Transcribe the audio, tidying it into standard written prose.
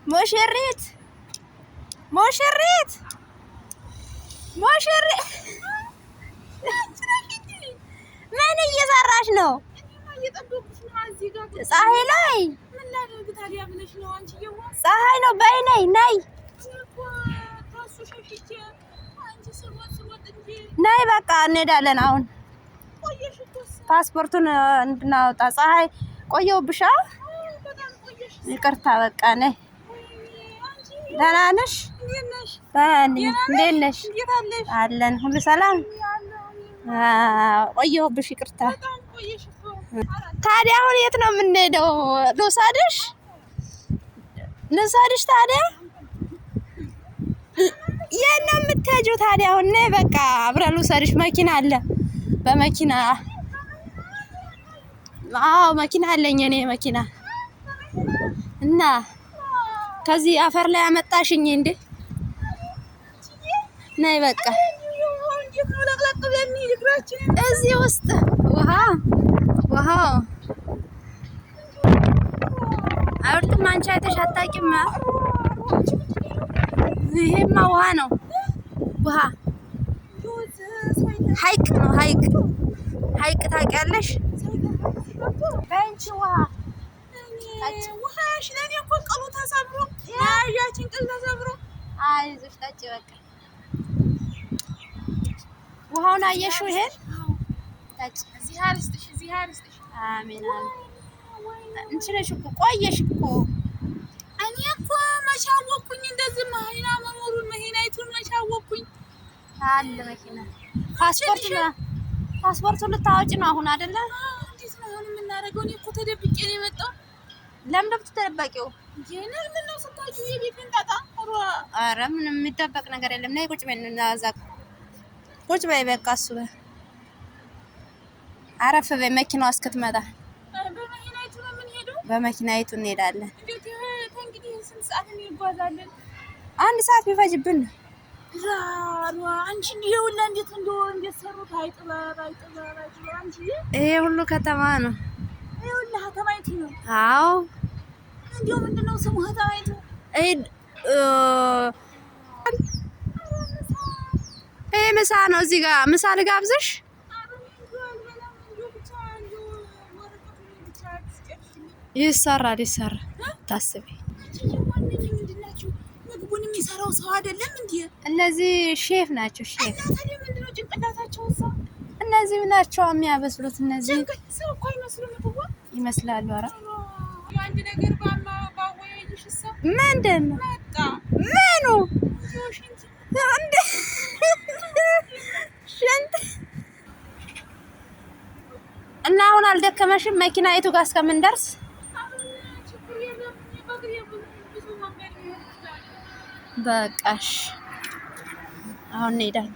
ሙሽሪት ምን እየሰራሽ ነው? ፀሐይ ላይ ፀሐይ ነው። በይ ነይ ነይ በቃ እንሄዳለን። አሁን ፓስፖርቱን እንድናወጣ ፀሐይ ቆየሁብሻ። ይቅርታ በቃ ነይ። ደህና ነሽ? እንዴት ነሽ? አለን ሁሉ ሰላም። ቆየሁብሽ ይቅርታ። ታዲያ አሁን የት ነው የምንሄደው? ልውሰድሽ ታዲያ የት ነው የምትሄጂው ታዲያ? አሁን ነይ በቃ አብረን ልውሰድሽ። መኪና አለ። በመኪና መኪና አለኝ እኔ መኪና እና ከዚህ አፈር ላይ አመጣሽኝ እንዴ? ነይ በቃ እዚህ ውስጥ ውሃ አውርትም አንቺ አይተሽ አታውቂም? ይሄማ ውሃ ነው። ውሃ ሐይቅ ነው። ሐይቅ ታውቂያለሽ? በእንቺ ውሃሽ ለኔ እኮ ቀሉ ተሰብሮ ያያችን ቅል ተሰብሮ። አይዞሽ ጠጪ በቃ። ውሃውን አየሽው? ይሄን ጠጪ። እዚህ አርስትሽ አሜን። እንቺ ነሽ እኮ ቆየሽ እኮ። እኔ እኮ መቼ አወኩኝ እንደዚህ መኪና መኖሩን። መኪናይቱን መቼ አወኩኝ። አለ መኪና። ፓስፖርቱን ልታወጪ ነው አሁን አይደለ? እንዴት ነው አሁን የምናደርገው? እኔ እኮ ተደብቄ ነው የመጣው። ለምን ተደብቂው? ምን ነው ስታውቂው የቤትን ጣጣ። ኧረ ምንም የሚደበቅ ነገር የለም። ነይ ቁጭ በይ። ቁጭ በይ በቃ። እሱ አረፍ በይ መኪናዋ እስክትመጣ። በመኪናይቱ እንሄዳለን። እንግዲህ ስንት ሰዓት እንጓዛለን? 1 ሰዓት ቢፈጅብን። አንቺ ይኸውልህ እንዴት ሰሩት። አይጥበብ አንቺ። ይሄ ሁሉ ከተማ ነው። ይኸውልህ ከተማይቱ ነው። አዎ እንደው ምንድነው ስሙ ከተማይቱ? ይሄ ምሳ ነው። እዚህ ጋር ምሳ ልጋብዝሽ። ይሰራል ታስቢ። ምግቡን የሚሰራው ሰው አይደለም እንዴ? እነዚህ ሼፍ ናቸው። ሼፍ ምንድነው ጭንቅላታቸው? እነዚህ ናቸው የሚያበስሉት። እነዚህ ሰው እኮ ይመስላሉ። ኧረ አንድ ነገር ባወያይሽሳ ምንድን ነው ምኑ? ሽንት እና አሁን አልደከመሽም? መኪናይቱ ጋር እስከምንደርስ በቃሽ። አሁን እንሄዳለን።